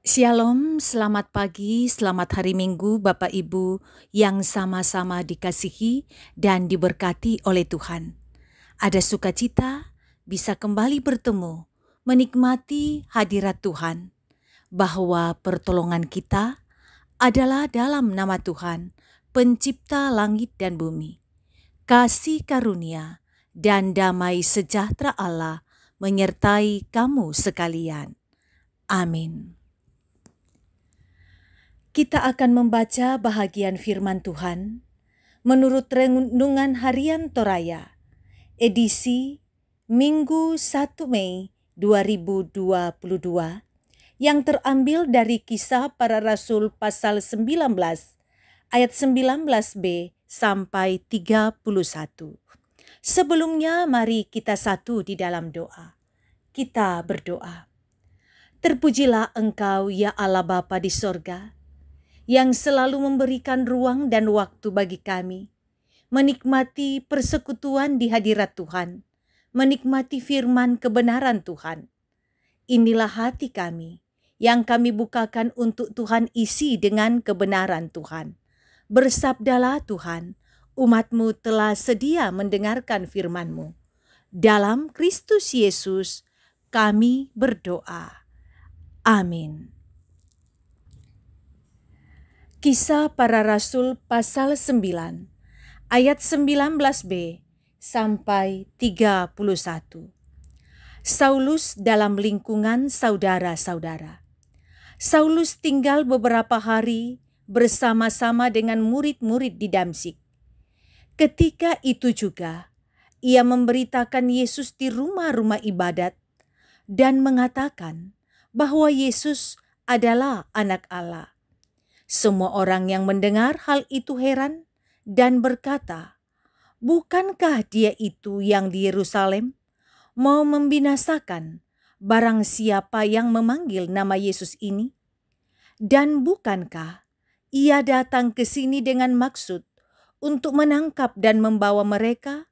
Shalom, selamat pagi, selamat hari Minggu Bapak Ibu yang sama-sama dikasihi dan diberkati oleh Tuhan. Ada sukacita bisa kembali bertemu, menikmati hadirat Tuhan, bahwa pertolongan kita adalah dalam nama Tuhan, pencipta langit dan bumi. Kasih karunia dan damai sejahtera Allah menyertai kamu sekalian. Amin. Kita akan membaca bahagian firman Tuhan menurut Renungan Harian Toraya, edisi Minggu 1 Mei 2022 yang terambil dari Kisah Para Rasul pasal 19 ayat 19b sampai 31. Sebelumnya mari kita satu di dalam doa. Kita berdoa. Terpujilah Engkau ya Allah Bapa di sorga, yang selalu memberikan ruang dan waktu bagi kami, menikmati persekutuan di hadirat Tuhan, menikmati firman kebenaran Tuhan. Inilah hati kami, yang kami bukakan untuk Tuhan isi dengan kebenaran Tuhan. Bersabdalah Tuhan, umat-Mu telah sedia mendengarkan firman-Mu. Dalam Kristus Yesus kami berdoa. Amin. Kisah Para Rasul pasal 9 ayat 19b sampai 31. Saulus dalam lingkungan saudara-saudara. Saulus tinggal beberapa hari bersama-sama dengan murid-murid di Damsyik. Ketika itu juga ia memberitakan Yesus di rumah-rumah ibadat dan mengatakan bahwa Yesus adalah Anak Allah. Semua orang yang mendengar hal itu heran dan berkata, "Bukankah dia itu yang di Yerusalem mau membinasakan barang siapa yang memanggil nama Yesus ini? Dan bukankah ia datang ke sini dengan maksud untuk menangkap dan membawa mereka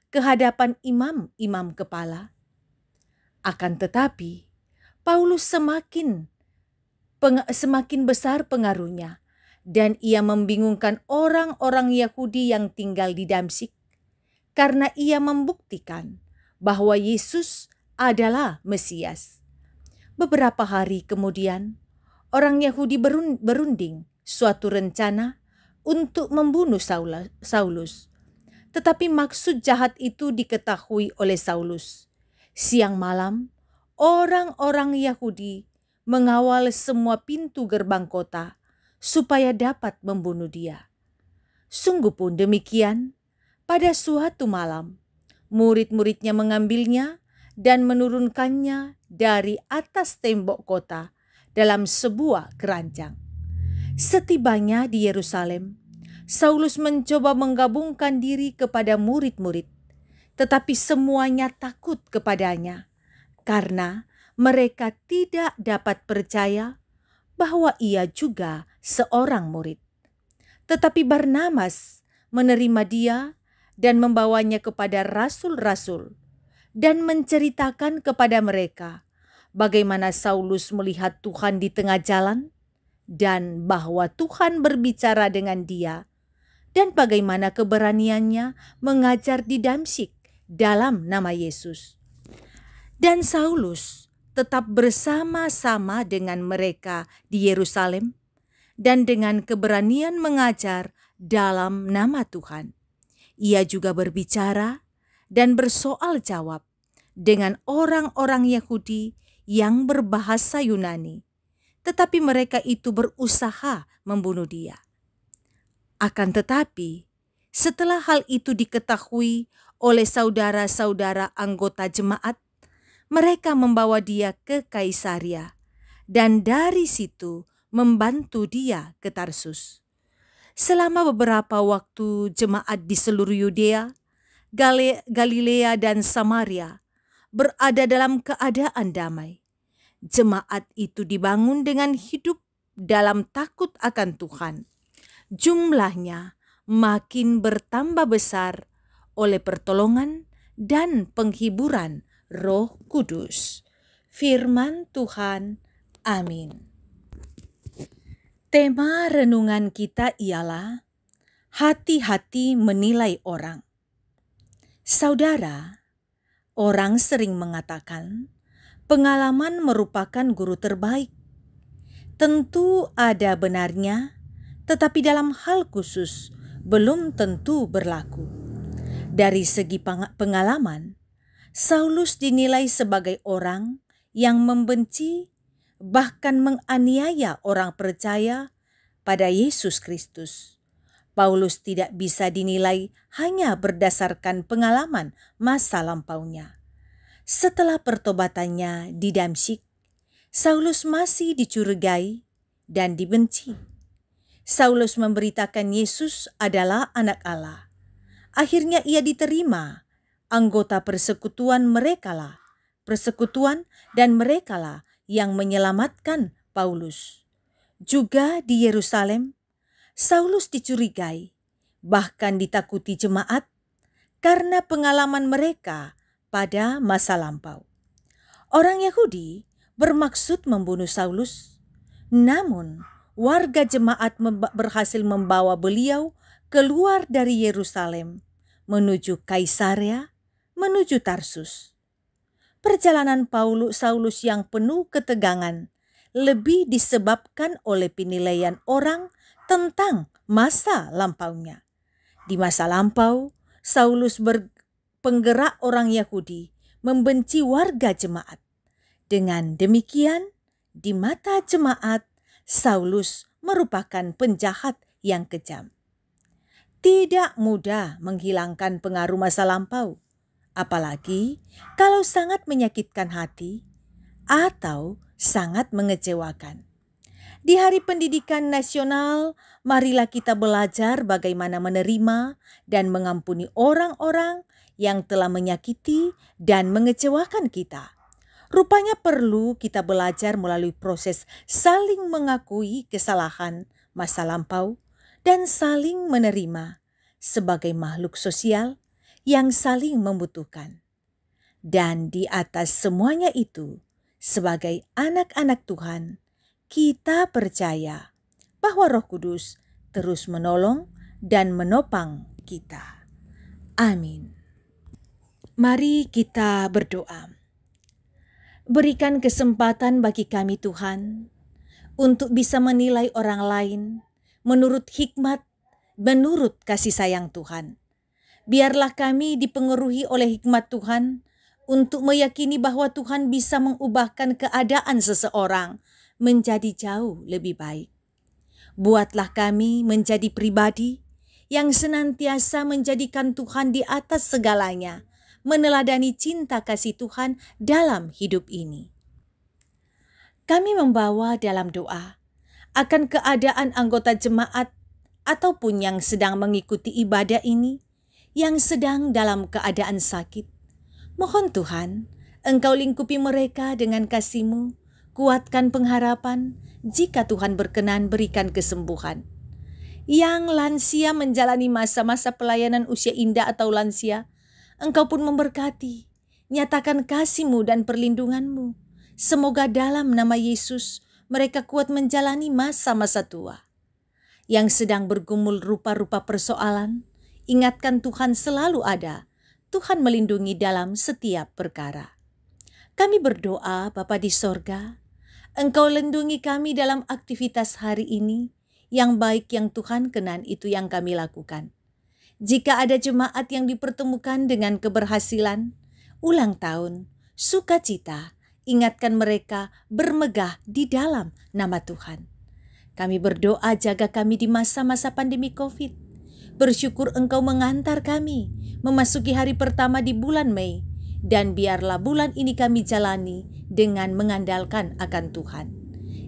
ke hadapan imam-imam kepala?" Akan tetapi, Paulus semakin besar pengaruhnya, dan ia membingungkan orang-orang Yahudi yang tinggal di Damsyik, karena ia membuktikan bahwa Yesus adalah Mesias. Beberapa hari kemudian, orang Yahudi berunding suatu rencana untuk membunuh Saulus. Tetapi maksud jahat itu diketahui oleh Saulus. Siang malam, orang-orang Yahudi mengawal semua pintu gerbang kota supaya dapat membunuh dia. Sungguh pun demikian, pada suatu malam, murid-muridnya mengambilnya dan menurunkannya dari atas tembok kota dalam sebuah keranjang. Setibanya di Yerusalem, Saulus mencoba menggabungkan diri kepada murid-murid, tetapi semuanya takut kepadanya karena mereka tidak dapat percaya bahwa ia juga seorang murid. Tetapi Barnabas menerima dia dan membawanya kepada rasul-rasul dan menceritakan kepada mereka bagaimana Saulus melihat Tuhan di tengah jalan dan bahwa Tuhan berbicara dengan dia dan bagaimana keberaniannya mengajar di Damsyik dalam nama Yesus. Dan Saulus tetap bersama-sama dengan mereka di Yerusalem dan dengan keberanian mengajar dalam nama Tuhan. Ia juga berbicara dan bersoal jawab dengan orang-orang Yahudi yang berbahasa Yunani, tetapi mereka itu berusaha membunuh dia. Akan tetapi, setelah hal itu diketahui oleh saudara-saudara anggota jemaat, mereka membawa dia ke Kaisaria dan dari situ membantu dia ke Tarsus. Selama beberapa waktu jemaat di seluruh Yudea, Galilea dan Samaria berada dalam keadaan damai. Jemaat itu dibangun dengan hidup dalam takut akan Tuhan. Jumlahnya makin bertambah besar oleh pertolongan dan penghiburan Roh Kudus. Firman Tuhan. Amin. Tema renungan kita ialah hati-hati menilai orang. Saudara, orang sering mengatakan pengalaman merupakan guru terbaik. Tentu ada benarnya, tetapi dalam hal khusus belum tentu berlaku. Dari segi pengalaman, Saulus dinilai sebagai orang yang membenci, bahkan menganiaya orang percaya pada Yesus Kristus. Paulus tidak bisa dinilai hanya berdasarkan pengalaman masa lampaunya. Setelah pertobatannya di Damsyik, Saulus masih dicurigai dan dibenci. Saulus memberitakan Yesus adalah anak Allah. Akhirnya ia diterima. Anggota persekutuan merekalah yang menyelamatkan Paulus. Juga di Yerusalem, Saulus dicurigai, bahkan ditakuti jemaat karena pengalaman mereka pada masa lampau. Orang Yahudi bermaksud membunuh Saulus, namun warga jemaat berhasil membawa beliau keluar dari Yerusalem menuju Kaisarea, menuju Tarsus. Perjalanan Saulus yang penuh ketegangan lebih disebabkan oleh penilaian orang tentang masa lampaunya. Di masa lampau, Saulus penggerak orang Yahudi membenci warga jemaat. Dengan demikian, di mata jemaat, Saulus merupakan penjahat yang kejam. Tidak mudah menghilangkan pengaruh masa lampau, apalagi kalau sangat menyakitkan hati atau sangat mengecewakan. Di Hari Pendidikan Nasional, marilah kita belajar bagaimana menerima dan mengampuni orang-orang yang telah menyakiti dan mengecewakan kita. Rupanya perlu kita belajar melalui proses saling mengakui kesalahan masa lampau dan saling menerima sebagai makhluk sosial yang saling membutuhkan. Dan di atas semuanya itu, sebagai anak-anak Tuhan, kita percaya bahwa Roh Kudus terus menolong dan menopang kita. Amin. Mari kita berdoa. Berikan kesempatan bagi kami Tuhan untuk bisa menilai orang lain menurut hikmat, menurut kasih sayang Tuhan. Biarlah kami dipengaruhi oleh hikmat Tuhan untuk meyakini bahwa Tuhan bisa mengubahkan keadaan seseorang menjadi jauh lebih baik. Buatlah kami menjadi pribadi yang senantiasa menjadikan Tuhan di atas segalanya, meneladani cinta kasih Tuhan dalam hidup ini. Kami membawa dalam doa akan keadaan anggota jemaat ataupun yang sedang mengikuti ibadah ini, yang sedang dalam keadaan sakit. Mohon Tuhan, Engkau lingkupi mereka dengan kasih-Mu, kuatkan pengharapan, jika Tuhan berkenan berikan kesembuhan. Yang lansia menjalani masa-masa pelayanan usia indah atau lansia, Engkau pun memberkati, nyatakan kasih-Mu dan perlindungan-Mu. Semoga dalam nama Yesus mereka kuat menjalani masa-masa tua. Yang sedang bergumul rupa-rupa persoalan, ingatkan Tuhan selalu ada. Tuhan melindungi dalam setiap perkara. Kami berdoa Bapa di sorga, Engkau lindungi kami dalam aktivitas hari ini. Yang baik yang Tuhan kenan itu yang kami lakukan. Jika ada jemaat yang dipertemukan dengan keberhasilan, ulang tahun, sukacita, ingatkan mereka bermegah di dalam nama Tuhan. Kami berdoa jaga kami di masa-masa pandemi COVID. Bersyukur Engkau mengantar kami memasuki hari pertama di bulan Mei, dan biarlah bulan ini kami jalani dengan mengandalkan akan Tuhan.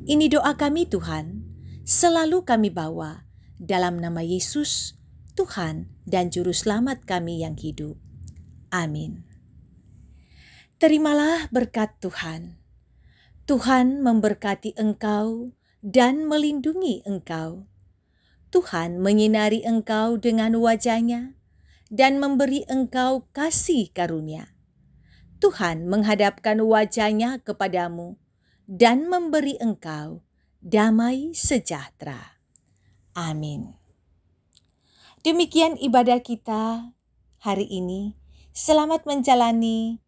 Ini doa kami Tuhan, selalu kami bawa dalam nama Yesus, Tuhan dan Juru Selamat kami yang hidup. Amin. Terimalah berkat Tuhan. Tuhan memberkati engkau dan melindungi engkau. Tuhan menyinari engkau dengan wajah-Nya dan memberi engkau kasih karunia. Tuhan menghadapkan wajah-Nya kepadamu dan memberi engkau damai sejahtera. Amin. Demikian ibadah kita hari ini. Selamat menjalani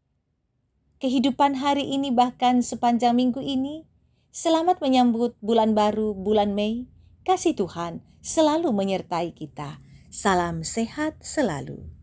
kehidupan hari ini, bahkan sepanjang minggu ini. Selamat menyambut bulan baru, bulan Mei. Kasih Tuhan selalu menyertai kita. Salam sehat selalu.